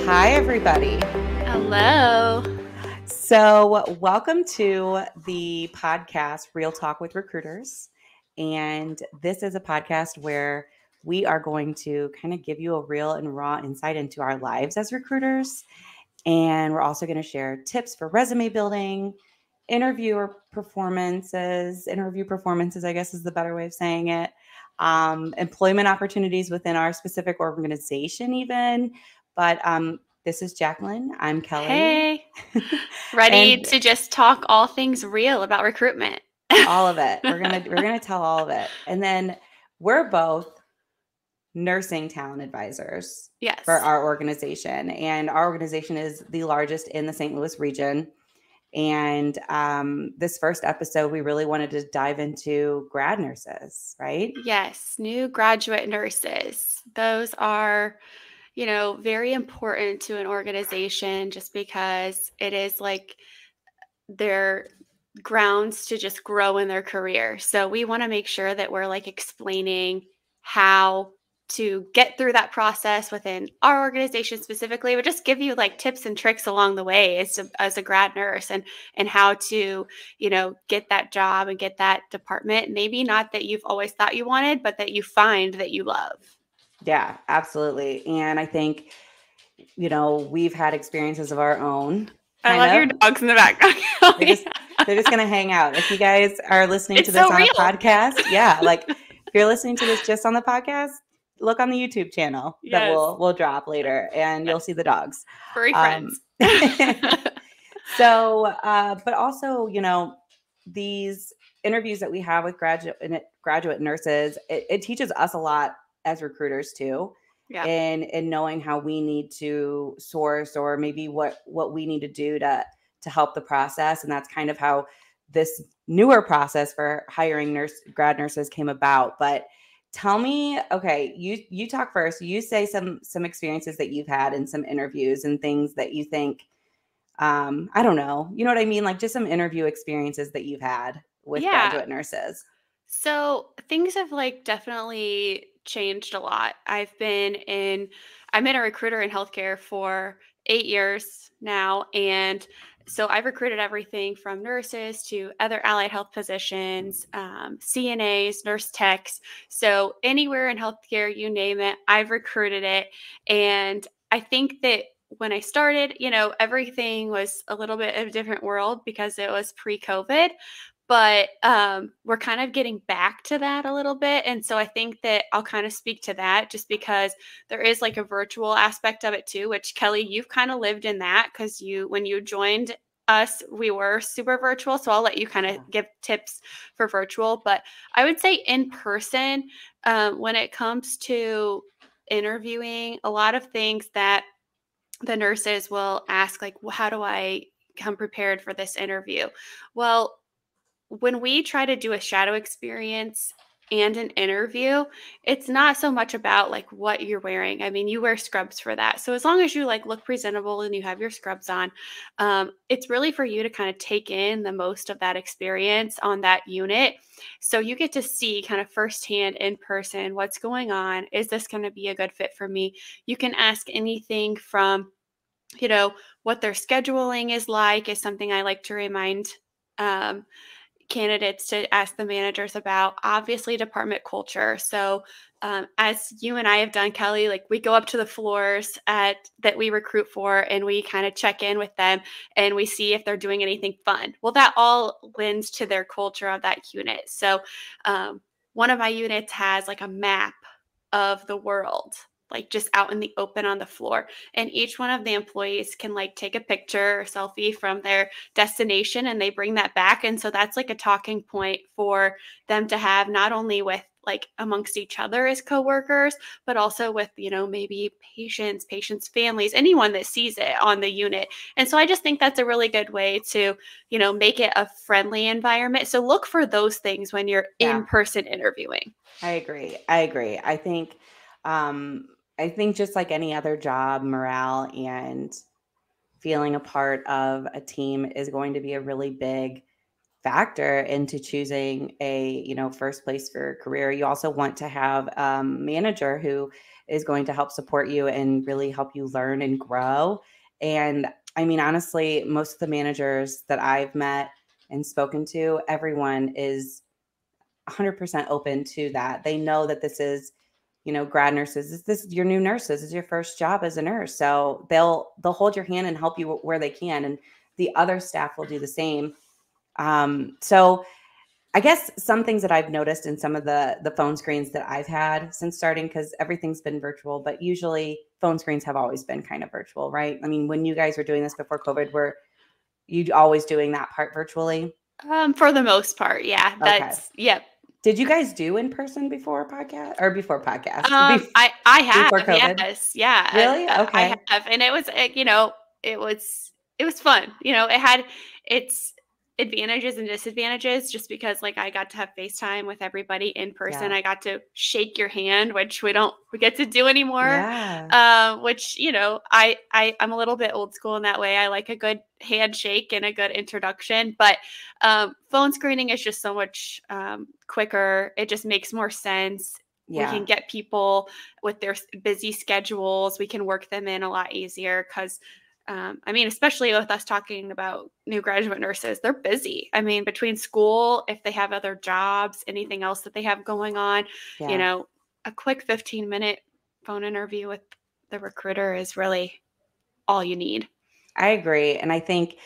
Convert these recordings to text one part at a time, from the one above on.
Hi, everybody. Hello. So, welcome to the podcast, Real Talk with Recruiters. And this is a podcast where we are going to kind of give you a real and raw insight into our lives as recruiters. And we're also going to share tips for resume building, interview performances, I guess is the better way of saying it, employment opportunities within our specific organization, even. But this is Jaclynn. I'm Kelly. Hey. Ready And to just talk all things real about recruitment. all of it. We're gonna tell all of it. And then we're both nursing talent advisors for Yes. our organization. And our organization is the largest in the St. Louis region. And this first episode, we really wanted to dive into grad nurses, right? Yes. New graduate nurses. Those are, very important to an organization just because it is like their grounds to just grow in their career. So we want to make sure that we're like explaining how to get through that process within our organization specifically, but just give you like tips and tricks along the way as a grad nurse and how to, get that job and get that department. Maybe not that you've always thought you wanted, but that you find that you love. Yeah, absolutely. And I think, we've had experiences of our own. I love your dogs in the background. They're just going to hang out. If you guys are listening to this on real. a podcast, if you're listening to this just on the podcast, look on the YouTube channel that we'll drop later, and you'll see the dogs. Furry friends. So, but also, these interviews that we have with graduate nurses, it teaches us a lot as recruiters too. Yeah. And knowing how we need to source, or maybe what we need to do to help the process. And that's kind of how this newer process for hiring grad nurses came about. But tell me, okay, you talk first. You say some experiences that you've had in some interviews and things that you think, I don't know, you know what I mean? Like just some interview experiences that you've had with graduate nurses. So things have like definitely changed a lot. I'm in a recruiter in healthcare for 8 years now. And so I've recruited everything from nurses to other allied health positions, CNAs, nurse techs. So anywhere in healthcare, you name it, I've recruited it. And I think that when I started, everything was a little bit of a different world because it was pre-COVID. But we're kind of getting back to that a little bit. And so I think that I'll kind of speak to that just because there is like a virtual aspect of it too, which Kelly, you've kind of lived in that because when you joined us, we were super virtual. So I'll let you kind of give tips for virtual. But I would say in person, when it comes to interviewing, a lot of things that the nurses will ask, like, well, how do I come prepared for this interview? Well, when we try to do a shadow experience and an interview, it's not so much about like what you're wearing. I mean, you wear scrubs for that. So as long as you like look presentable and you have your scrubs on, it's really for you to kind of take in the most of that experience on that unit. So you get to see kind of firsthand in person what's going on. Is this going to be a good fit for me? You can ask anything from, what their scheduling is like is something I like to remind candidates to ask the managers about. Obviously department culture. So as you and I have done, Kelly, like we go up to the floors that we recruit for and we kind of check in with them and we see if they're doing anything fun. Well, that all lends to their culture of that unit. So one of my units has like a map of the world, like just out in the open on the floor. And each one of the employees can like take a picture or selfie from their destination and they bring that back. And so that's like a talking point for them to have not only with like amongst each other as coworkers, but also with, maybe patients' families, anyone that sees it on the unit. And so I just think that's a really good way to, make it a friendly environment. So look for those things when you're in person interviewing. I agree. I think just like any other job, morale and feeling a part of a team is going to be a really big factor into choosing a, first place for your career. You also want to have a manager who is going to help support you and really help you learn and grow. And I mean, honestly, most of the managers that I've met and spoken to, everyone is 100% open to that. They know that this is, grad nurses. This is your new nurses. This is your first job as a nurse. So they'll hold your hand and help you where they can, and the other staff will do the same. So I guess some things that I've noticed in some of the phone screens that I've had since starting, because everything's been virtual, but usually phone screens have always been kind of virtual, right? I mean, when you guys were doing this before COVID, were you always doing that part virtually? For the most part, yeah. Okay. Yep. Did you guys do in person before podcast or before podcast? I have, Before COVID? yes, yeah, Really? I Okay. have, and it was, it was fun. It had its advantages and disadvantages, just because like I got to have FaceTime with everybody in person. Yeah. I got to shake your hand, which we get to do anymore. Yeah. Which I'm a little bit old school in that way. I like a good handshake and a good introduction, but phone screening is just so much quicker. It just makes more sense. We can Yeah. get people with their busy schedules. We can work them in a lot easier because, I mean, especially with us talking about new graduate nurses, they're busy. I mean, between school, if they have other jobs, anything else that they have going on, Yeah. a quick 15-minute phone interview with the recruiter is really all you need. I agree. And I think,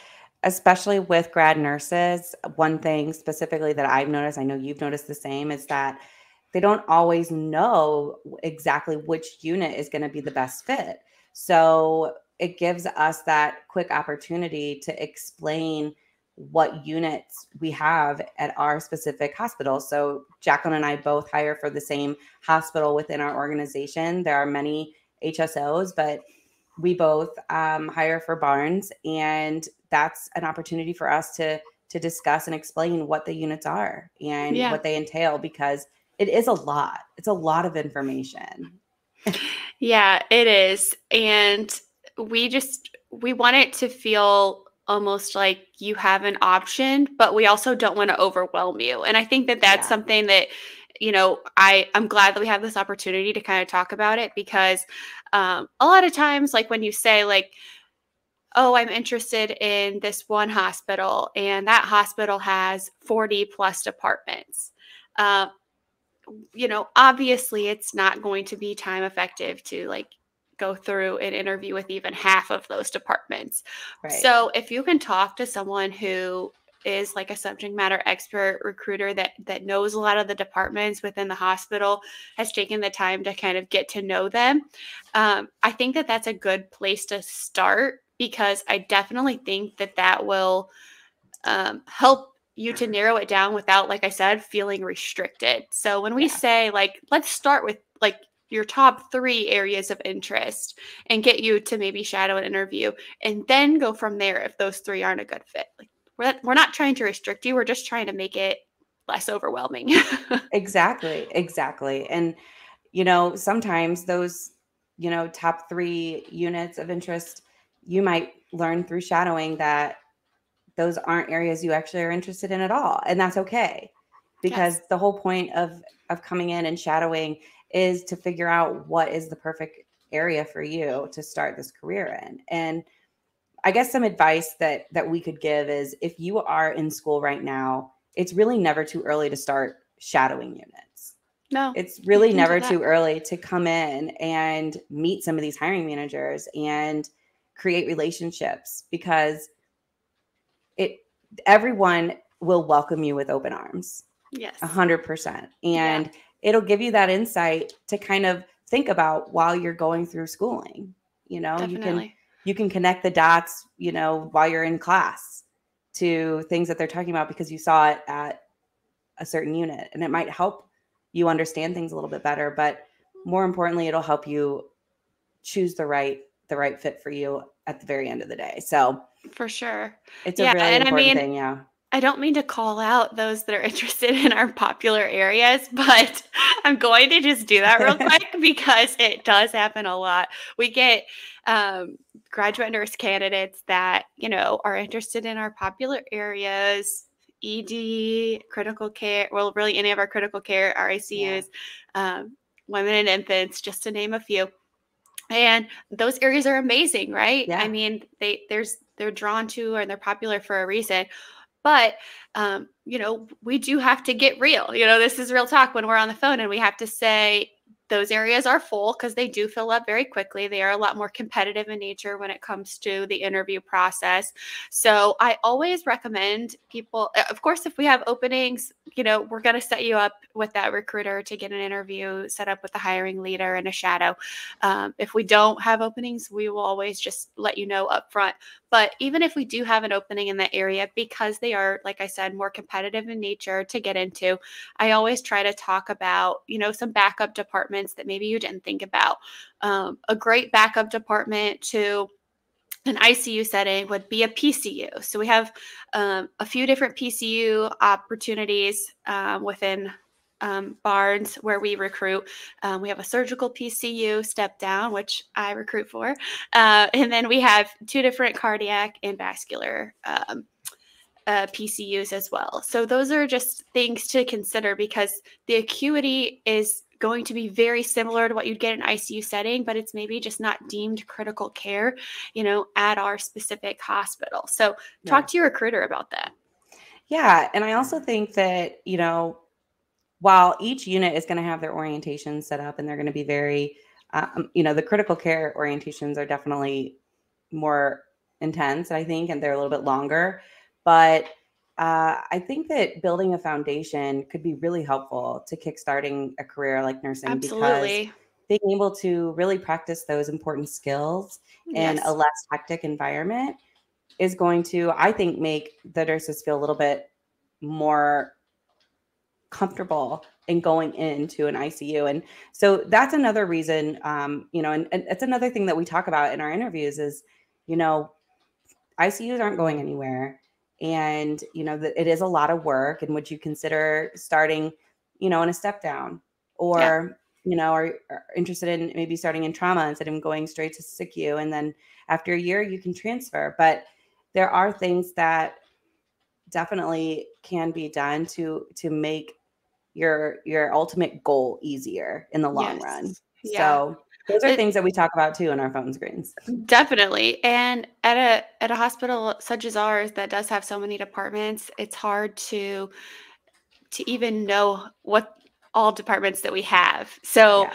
especially with grad nurses, one thing specifically that I've noticed, I know you've noticed the same, is that they don't always know exactly which unit is going to be the best fit. So it gives us that quick opportunity to explain what units we have at our specific hospital. So Jaclynn and I both hire for the same hospital within our organization. There are many HSOs, but we both hire for Barnes, and that's an opportunity for us to discuss and explain what the units are and Yeah. what they entail, because it is a lot. It's a lot of information. Yeah, it is. And we want it to feel almost like you have an option, but we also don't want to overwhelm you. And I think that that's Yeah. something that, I'm glad that we have this opportunity to kind of talk about it, because a lot of times, like when you say like, oh, I'm interested in this one hospital and that hospital has 40 plus departments. Uh, obviously it's not going to be time effective to like go through an interview with even half of those departments. Right. So if you can talk to someone who is like a subject matter expert recruiter that knows a lot of the departments within the hospital, has taken the time to kind of get to know them, I think that that's a good place to start, because I definitely think that will help you to narrow it down without, like I said, feeling restricted. So when we Yeah. say like, let's start with like your top 3 areas of interest and get you to maybe shadow an interview, and then go from there if those 3 aren't a good fit. Like we're not trying to restrict you. We're just trying to make it less overwhelming. Exactly. Exactly. And sometimes those, top 3 units of interest, you might learn through shadowing that those aren't areas you actually are interested in at all. And that's okay. Because Yes. the whole point of coming in and shadowing is to figure out what is the perfect area for you to start this career in. And I guess some advice that we could give is, if you are in school right now, it's really never too early to start shadowing units. No, It's you really can do never that. too early to come in and meet some of these hiring managers and create relationships, because it everyone will welcome you with open arms. Yes. 100%. Yeah, And it'll give you that insight to kind of think about while you're going through schooling. You can definitely. connect the dots, while you're in class, to things that they're talking about because you saw it at a certain unit, and it might help you understand things a little bit better, but more importantly, it'll help you choose the right fit for you at the very end of the day. So, For sure. it's a Yeah, really and I important mean, thing, yeah. I don't mean to call out those that are interested in our popular areas, but I'm going to just do that real quick because it does happen a lot. We get graduate nurse candidates that, are interested in our popular areas, ED, critical care, well, really any of our critical care, our ICUs, women and infants, just to name a few. And those areas are amazing, right? Yeah. I mean, they're drawn to and they're popular for a reason. But, we do have to get real. This is real talk when we're on the phone, and we have to say those areas are full because they do fill up very quickly. They are a lot more competitive in nature when it comes to the interview process. So I always recommend people, of course, if we have openings, we're going to set you up with that recruiter to get an interview set up with the hiring leader and a shadow. If we don't have openings, we will always just let you know up front. But even if we do have an opening in that area, because they are, like I said, more competitive in nature to get into, I always try to talk about, some backup departments that maybe you didn't think about. A great backup department to an ICU setting would be a PCU. So we have a few different PCU opportunities within Barnes where we recruit. We have a surgical PCU step down, which I recruit for. And then we have 2 different cardiac and vascular PCUs as well. So those are just things to consider because the acuity is going to be very similar to what you'd get in an ICU setting, but it's maybe just not deemed critical care, at our specific hospital. So talk to your recruiter about that. Yeah. And I also think that, while each unit is going to have their orientation set up and they're going to be very, the critical care orientations are definitely more intense, I think, and they're a little bit longer. But I think that building a foundation could be really helpful to kickstarting a career like nursing. Absolutely. Because being able to really practice those important skills in a less hectic environment is going to, I think, make the nurses feel a little bit more comfortable in going into an ICU. And so that's another reason, and it's another thing that we talk about in our interviews is, ICUs aren't going anywhere. And, that it is a lot of work. And would you consider starting, in a step down or, are interested in maybe starting in trauma instead of going straight to SICU. And then after a year, you can transfer. But there are things that definitely can be done to make your ultimate goal easier in the long run. Yeah. So those are things that we talk about too in our phone screens. Definitely. And at a hospital such as ours that does have so many departments, it's hard to even know what all departments that we have. So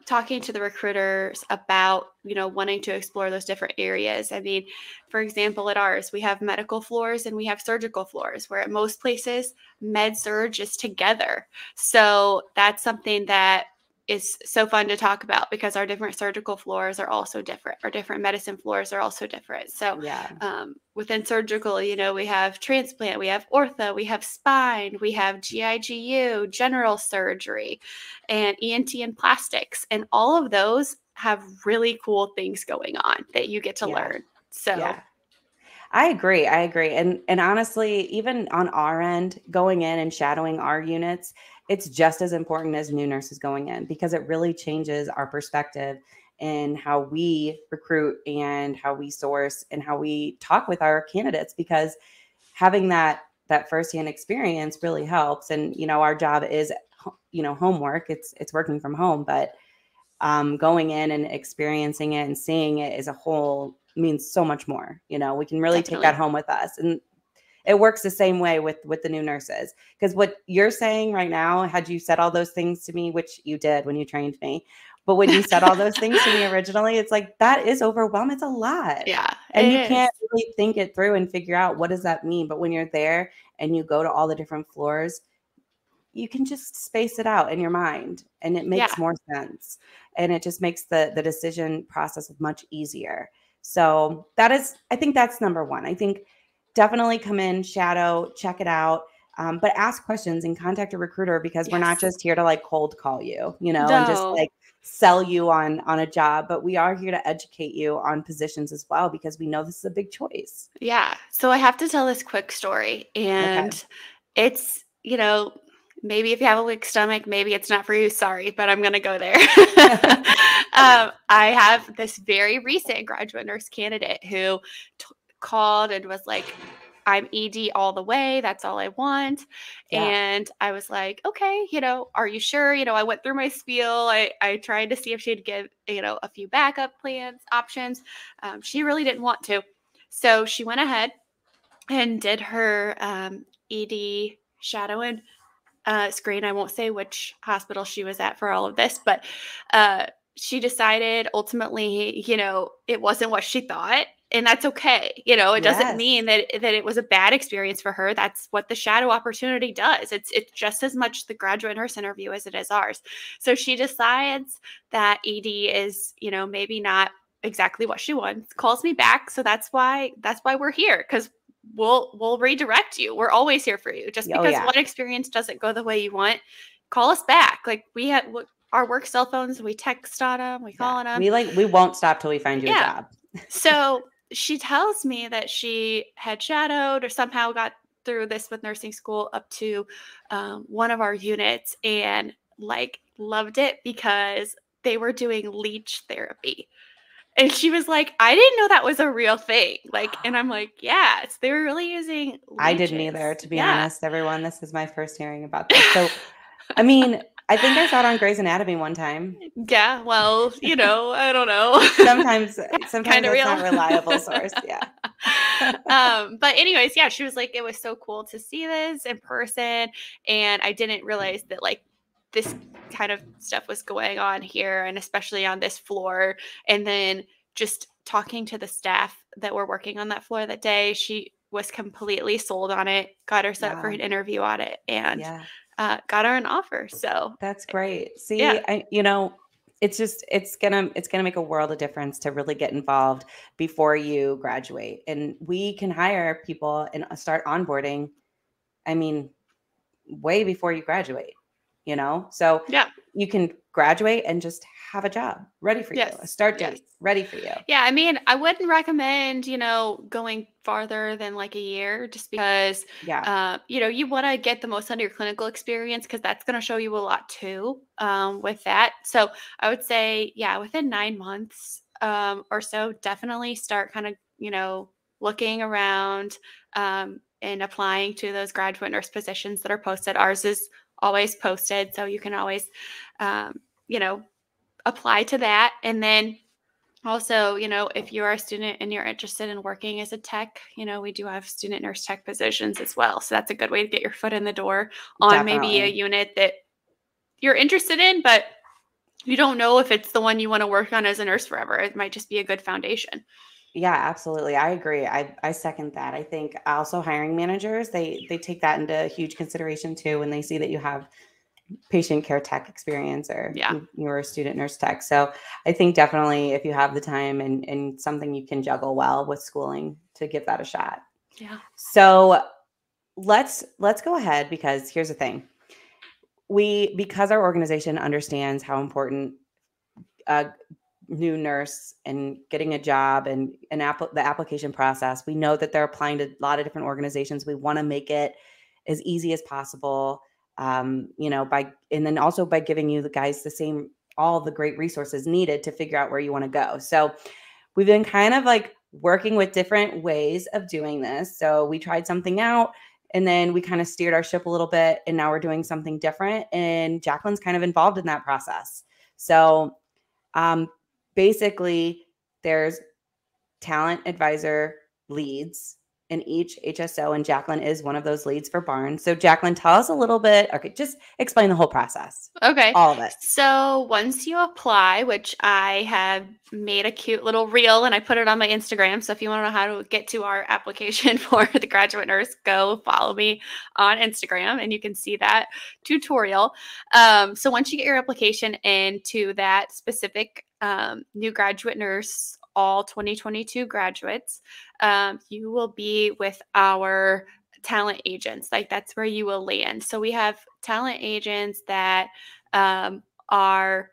talking to the recruiters about, wanting to explore those different areas. I mean, for example, at ours, we have medical floors and we have surgical floors, where at most places, med surg is together. So that's something that is so fun to talk about because our different surgical floors are also different. Our different medicine floors are also different. So within surgical, we have transplant, we have ortho, we have spine, we have GIGU, general surgery, and ENT and plastics. And all of those have really cool things going on that you get to learn. So I agree. And honestly, even on our end, going in and shadowing our units, it's just as important as new nurses going in because it really changes our perspective in how we recruit and how we source and how we talk with our candidates, because having that firsthand experience really helps. And, our job is, homework. It's working from home, but going in and experiencing it and seeing it as a whole means so much more. We can really take that home with us. And it works the same way with the new nurses, because what you're saying right now, had you said all those things to me, which you did when you trained me, but when you said all those things to me originally, it's like, that is overwhelming. It's a lot. Yeah. And you can't really think it through and figure out what does that mean. But when you're there and you go to all the different floors, you can just space it out in your mind and it makes more sense. And it just makes the decision process much easier. So I think that's number one. I think definitely come in, shadow, check it out, but ask questions and contact a recruiter, because we're not just here to like cold call you, and just like sell you on a job, but we are here to educate you on positions as well, because we know this is a big choice. Yeah. So I have to tell this quick story, and it's, maybe if you have a weak stomach, maybe it's not for you. Sorry, but I'm going to go there. I have this very recent graduate nurse candidate who called and was like, I'm ED all the way. That's all I want. Yeah. And I was like, okay, are you sure? I went through my spiel. I tried to see if she'd give, a few backup plans, options. She really didn't want to. So she went ahead and did her ED shadow and screen. I won't say which hospital she was at for all of this, but she decided ultimately, it wasn't what she thought. And that's okay. It doesn't Yes. mean that it was a bad experience for her. That's what the shadow opportunity does. It's just as much the graduate nurse interview as it is ours. So she decides that ED is, maybe not exactly what she wants. Calls me back. So that's why we're here, because we'll redirect you. We're always here for you. Just Oh, because yeah. one experience doesn't go the way you want, call us back. Like, we have our work cell phones, we text on them, we call on them. We won't stop till we find you a Yeah. job. So she tells me that she had shadowed or somehow got through this with nursing school up to one of our units, and like loved it because they were doing leech therapy. And she was like, I didn't know that was a real thing. Like, and I'm like, yes, they were really using I didn't either, leeches. to be Yeah. honest, everyone. This is my first hearing about this. So, I mean, I think I saw it on Grey's Anatomy one time. Yeah. Well, I don't know. Sometimes Kinda it's real. not a reliable source. Yeah. But anyways, yeah, she was like, it was so cool to see this in person. And I didn't realize that like this kind of stuff was going on here, and especially on this floor. And then just talking to the staff that were working on that floor that day, she was completely sold on it, got her set up for Wow. an interview on it, and Yeah. got her an offer. So That's great. See, yeah. it's gonna make a world of difference to really get involved before you graduate. And we can hire people and start onboarding, I mean, way before you graduate, So Yeah. you can graduate and just have a job ready for you, a Yes. start Yes. date ready for you. Yeah, I mean, I wouldn't recommend, going farther than like a year, just because, Yeah. you want to get the most out of your clinical experience, because that's going to show you a lot too, with that. So I would say, yeah, within 9 months or so, definitely start kind of, looking around and applying to those graduate nurse positions that are posted. Ours is always posted, so you can always, you know, apply to that. And then also, if you're a student and you're interested in working as a tech, we do have student nurse tech positions as well. So that's a good way to get your foot in the door on maybe a Definitely. unit that you're interested in, but you don't know if it's the one you want to work on as a nurse forever. It might just be a good foundation. Yeah, absolutely. I agree. I second that. I think also hiring managers, they take that into huge consideration too when they see that you have patient care tech experience or Yeah. you're a student nurse tech. So I think definitely if you have the time and something you can juggle well with schooling, to give that a shot. Yeah. So let's go ahead, because here's the thing. Because our organization understands how important a new nurse and getting a job and the application process, we know that they're applying to a lot of different organizations. We want to make it as easy as possible, and then also by giving you the guys all the great resources needed to figure out where you want to go. So we've been kind of like working with different ways of doing this. So we tried something out, and then we kind of steered our ship a little bit, and now we're doing something different. And Jaclynn's kind of involved in that process. So basically, there's talent advisor leads in each HSO, and Jaclynn is one of those leads for Barnes. So Jaclynn, tell us a little bit. Okay, just explain the whole process. Okay. All of it. So once you apply, which I have made a cute little reel and I put it on my Instagram. So if you want to know how to get to our application for the graduate nurse, go follow me on Instagram and you can see that tutorial. So once you get your application into that specific new graduate nurse, all 2022 graduates, you will be with our talent agents. Like, that's where you will land. So we have talent agents that are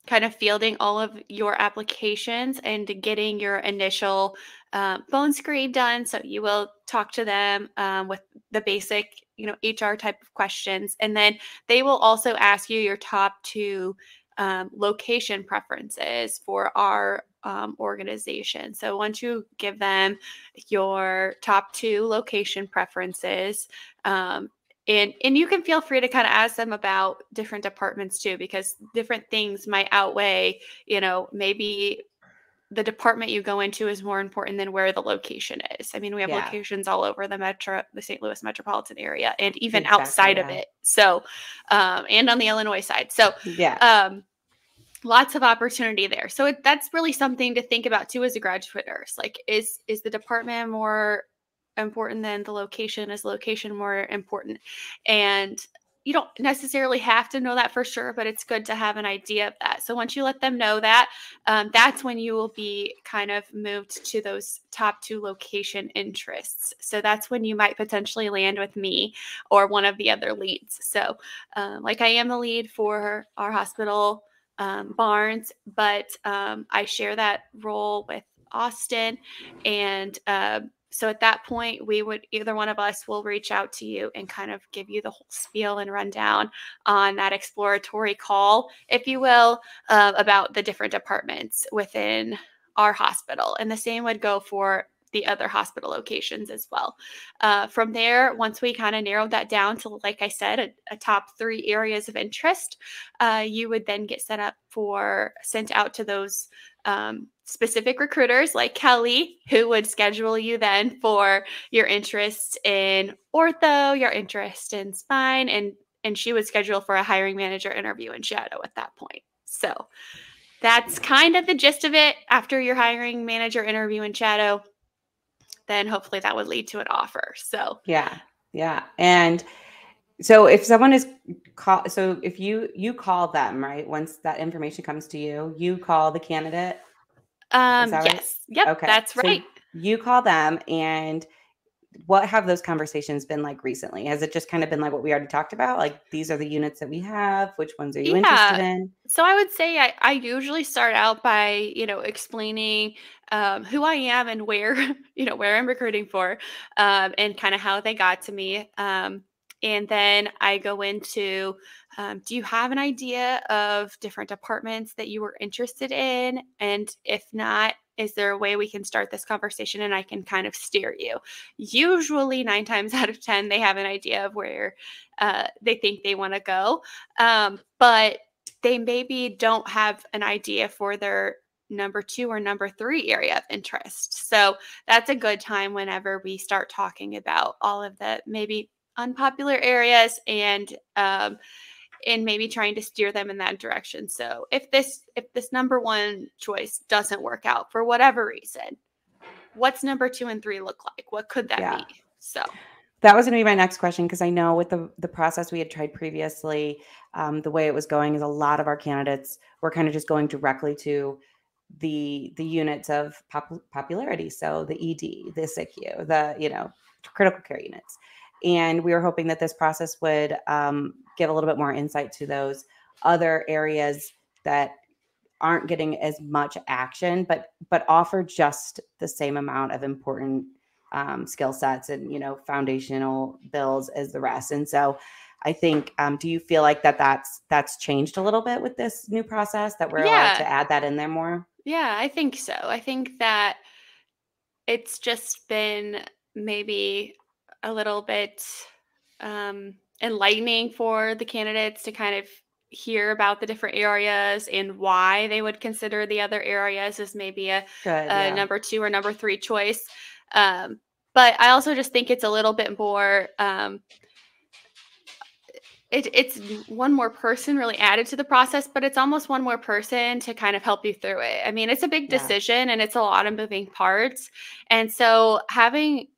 kind of fielding all of your applications and getting your initial phone screen done. So you will talk to them with the basic, HR type of questions. And then they will also ask you your top two location preferences for our organization. So once you give them your top 2 location preferences, and you can feel free to kind of ask them about different departments too, because different things might outweigh, maybe the department you go into is more important than where the location is. I mean, we have Yeah, locations all over the St. Louis metropolitan area, and even exactly. outside of Yeah. it. So, and on the Illinois side. So, Yeah. lots of opportunity there. So that's really something to think about too as a graduate nurse. Like, is the department more important than the location? Is location more important? And you don't necessarily have to know that for sure, but it's good to have an idea of that. So once you let them know that, that's when you will be kind of moved to those top 2 location interests. So that's when you might potentially land with me or one of the other leads. So like, I am the lead for our hospital, Barnes, but I share that role with Austin. And so at that point, either one of us will reach out to you and kind of give you the whole spiel and rundown on that exploratory call, if you will, about the different departments within our hospital. And the same would go for the other hospital locations as well. From there, once we kind of narrowed that down to, like I said, a top 3 areas of interest, you would then get sent out to those specific recruiters like Kelly, who would schedule you then for your interest in ortho, your interest in spine, and she would schedule for a hiring manager interview in shadow at that point. So that's kind of the gist of it. After your hiring manager interview in shadow, then hopefully that would lead to an offer. So Yeah. Yeah. And so if someone is so if you call them, right? Once that information comes to you, you call the candidate. Is that right? yes. Yep, Okay. that's So right. you call them, and what have those conversations been like recently? Has it just kind of been like what we already talked about? Like, these are the units that we have. Which ones are you interested Yeah. in? So I would say I usually start out by, explaining who I am and where, where I'm recruiting for, and kind of how they got to me. And then I go into, do you have an idea of different departments that you were interested in? And if not, is there a way we can start this conversation and I can kind of steer you? Usually 9 times out of 10, they have an idea of where they think they want to go. But they maybe don't have an idea for their number 2 or number 3 area of interest. So that's a good time whenever we start talking about all of the maybe unpopular areas, and maybe trying to steer them in that direction. So if this number 1 choice doesn't work out for whatever reason, what's number 2 and 3 look like? What could that Yeah. be? So That was going to be my next question, because I know with the process we had tried previously, the way it was going is a lot of our candidates were kind of just going directly to the units of popularity. So the ED, the SICU, the critical care units, and we were hoping that this process would give a little bit more insight to those other areas that aren't getting as much action, but offer just the same amount of important skill sets and foundational bills as the rest. And so I think, do you feel like that's changed a little bit with this new process, that we're allowed yeah, to add that in there more? yeah, I think so. I think that it's just been maybe a little bit enlightening for the candidates to kind of hear about the different areas and why they would consider the other areas as maybe Good. a Yeah. number 2 or number 3 choice. But I also just think it's a little bit more. It's one more person really added to the process, but it's almost one more person to kind of help you through it. I mean, it's a big Yeah. decision and it's a lot of moving parts. And so having,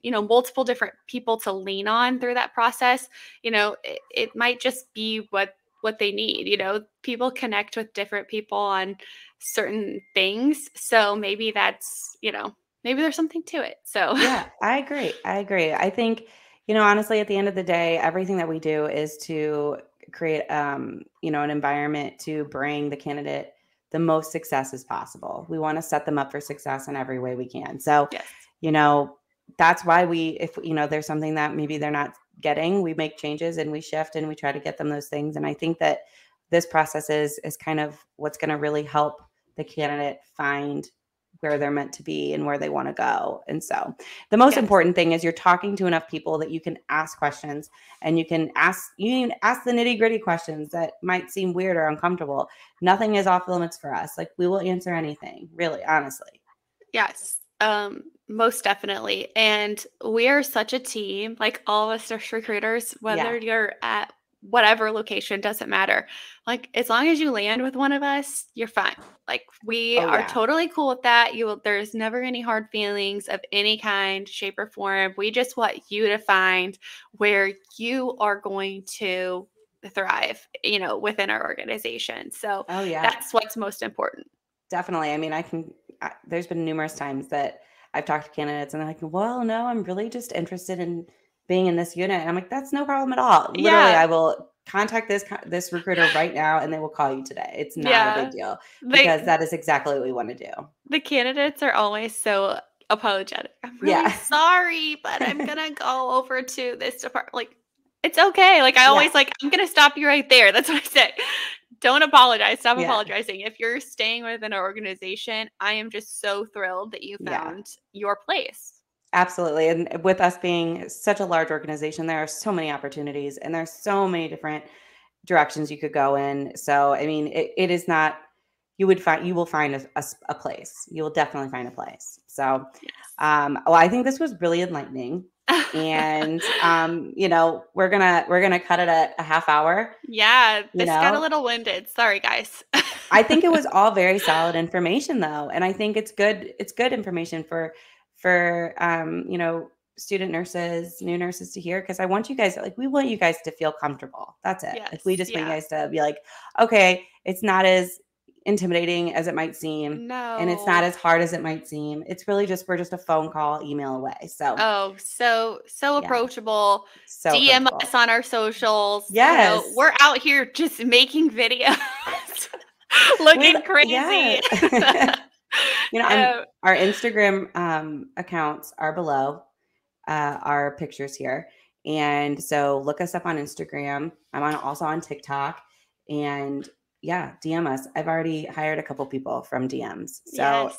multiple different people to lean on through that process, it might just be what they need. People connect with different people on certain things. So maybe that's, maybe there's something to it. So Yeah, I agree. I agree. I think, honestly, at the end of the day, everything that we do is to create, an environment to bring the candidate the most success as possible. We want to set them up for success in every way we can. So, yes. you know, that's why if, there's something that maybe they're not getting, we make changes and we shift and we try to get them those things. And I think that this process is kind of what's going to really help the candidate find where they're meant to be and where they want to go. And so the most important thing is you're talking to enough people that you can ask questions, and you can ask the nitty-gritty questions that might seem weird or uncomfortable. Nothing is off limits for us. Like, we will answer anything, really, honestly. Yes. Most definitely. And we are such a team, like all of us are recruiters, whether you're at whatever location, doesn't matter. Like, as long as you land with one of us, you're fine. Like, we are totally cool with that. There's never any hard feelings of any kind, shape, or form. We just want you to find where you are going to thrive, within our organization. So that's what's most important. Definitely. I mean, there's been numerous times that I've talked to candidates and they're like, well, no, I'm really just interested in being in this unit. And I'm like, that's no problem at all. Literally, I will contact this recruiter right now and they will call you today. It's not a big deal, because that is exactly what we want to do. The candidates are always so apologetic. I'm really sorry, but I'm going to go over to this department. Like, it's okay. Like, I always I'm going to stop you right there. That's what I say. Don't apologize. Stop apologizing. If you're staying within our organization, I am just so thrilled that you found your place. Absolutely. And with us being such a large organization, there are so many opportunities and there's so many different directions you could go in. So, I mean, it is not, you will find a place. You will definitely find a place. So, well, I think this was really enlightening. And we're gonna cut it at a half hour. Yeah, this got a little winded. Sorry, guys. I think it was all very solid information, though, and I think it's good information for student nurses, new nurses to hear, because I want you guys, we want you guys to feel comfortable. That's it. Like, we just want you guys to be like, okay, it's not as intimidating as it might seem. No. And it's not as hard as it might seem. It's really we're just a phone call, email away. So so approachable. So DM approachable. us on our socials. Yes. We're out here just making videos. Looking crazy. Our Instagram accounts are below our pictures here. And so look us up on Instagram. I'm also on TikTok. And DM us. I've already hired a couple people from DMs. So,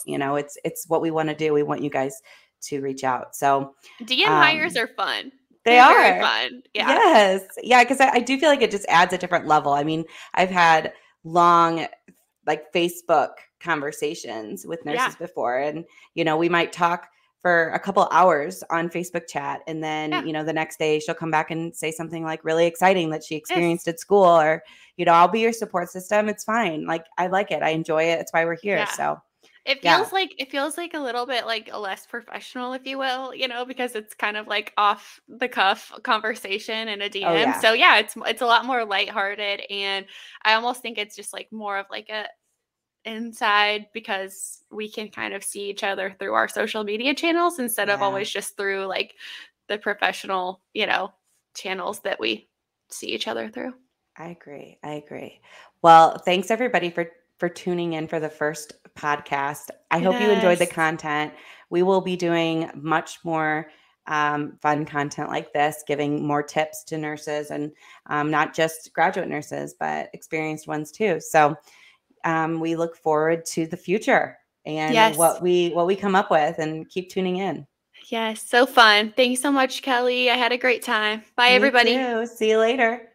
it's what we want to do. We want you guys to reach out. So DM hires are fun. They are very fun. Yeah. Yes. Yeah. Because I do feel like it just adds a different level. I mean, I've had long, Facebook conversations with nurses before, and, we might talk for a couple hours on Facebook chat. And then, the next day she'll come back and say something really exciting that she experienced at school, or, I'll be your support system. It's fine. I like it. I enjoy it. It's why we're here. So it feels like a little bit a less professional, if you will, because it's kind of off the cuff conversation in a DM. Oh, yeah. So it's a lot more lighthearted. And I almost think it's just more of a inside, because we can kind of see each other through our social media channels instead of always just through the professional, channels that we see each other through. I agree. Well, thanks everybody for tuning in for the first podcast. I hope you enjoyed the content. We will be doing much more fun content like this, giving more tips to nurses, and not just graduate nurses, but experienced ones too. So we look forward to the future and what we come up with, and keep tuning in. Yes, so fun. Thanks so much, Kelly. I had a great time. Bye, everybody. Me too. See you later.